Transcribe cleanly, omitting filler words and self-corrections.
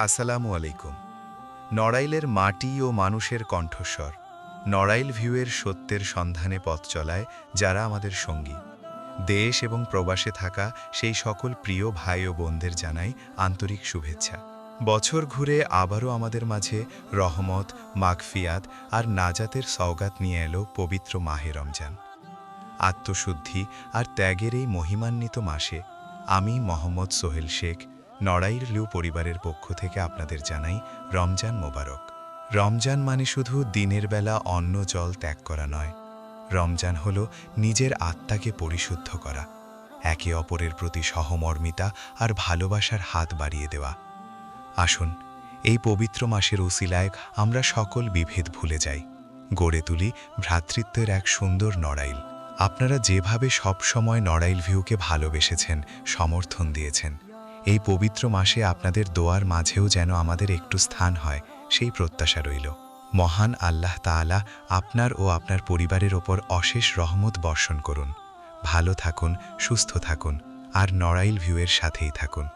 আসসালামু আলাইকুম। নড়াইলের মাটি ও মানুষের কণ্ঠস্বর, নড়াইল ভিউয়ের সত্যের সন্ধানে পথ চলায় যারা আমাদের সঙ্গী। দেশ এবং প্রবাসে থাকা সেই সকল প্রিয় ভাই ও বোনদের জানাই আন্তরিক শুভেচ্ছা। বছর ঘুরে আবারও আমাদের মাঝে রহমত, মাগফিয়াত আর নাজাতের সওগাত নিয়ে এলো পবিত্র মাহে রমজান। আত্মশুদ্ধি আর ত্যাগের এই মহিমান্বিত মাসে আমি মোহাম্মদ সোহেল শেখ নড়াইল লিউ পরিবারের পক্ষ থেকে আপনাদের জানাই রমজান মোবারক। রমজান মানে শুধু দিনের বেলা অন্ন জল ত্যাগ করা নয়, রমজান হলো নিজের আত্মাকে পরিশুদ্ধ করা, একে অপরের প্রতি সহমর্মিতা আর ভালোবাসার হাত বাড়িয়ে দেওয়া। আসুন এই পবিত্র মাসের উসিলায় আমরা সকল বিভেদ ভুলে যাই, গড়ে তুলি ভ্রাতৃত্বের এক সুন্দর নড়াইল। আপনারা যেভাবে সব সময় নড়াইল ভিউকে ভালোবেসেছেন, সমর্থন দিয়েছেন, এই পবিত্র মাসে আপনাদের দোয়ার মাঝেও যেন আমাদের একটু স্থান হয়, সেই প্রত্যাশা রইল। মহান আল্লাহ তাআলা আপনার ও আপনার পরিবারের ওপর অশেষ রহমত বর্ষণ করুন। ভালো থাকুন, সুস্থ থাকুন আর নড়াইল ভিউয়ের সাথেই থাকুন।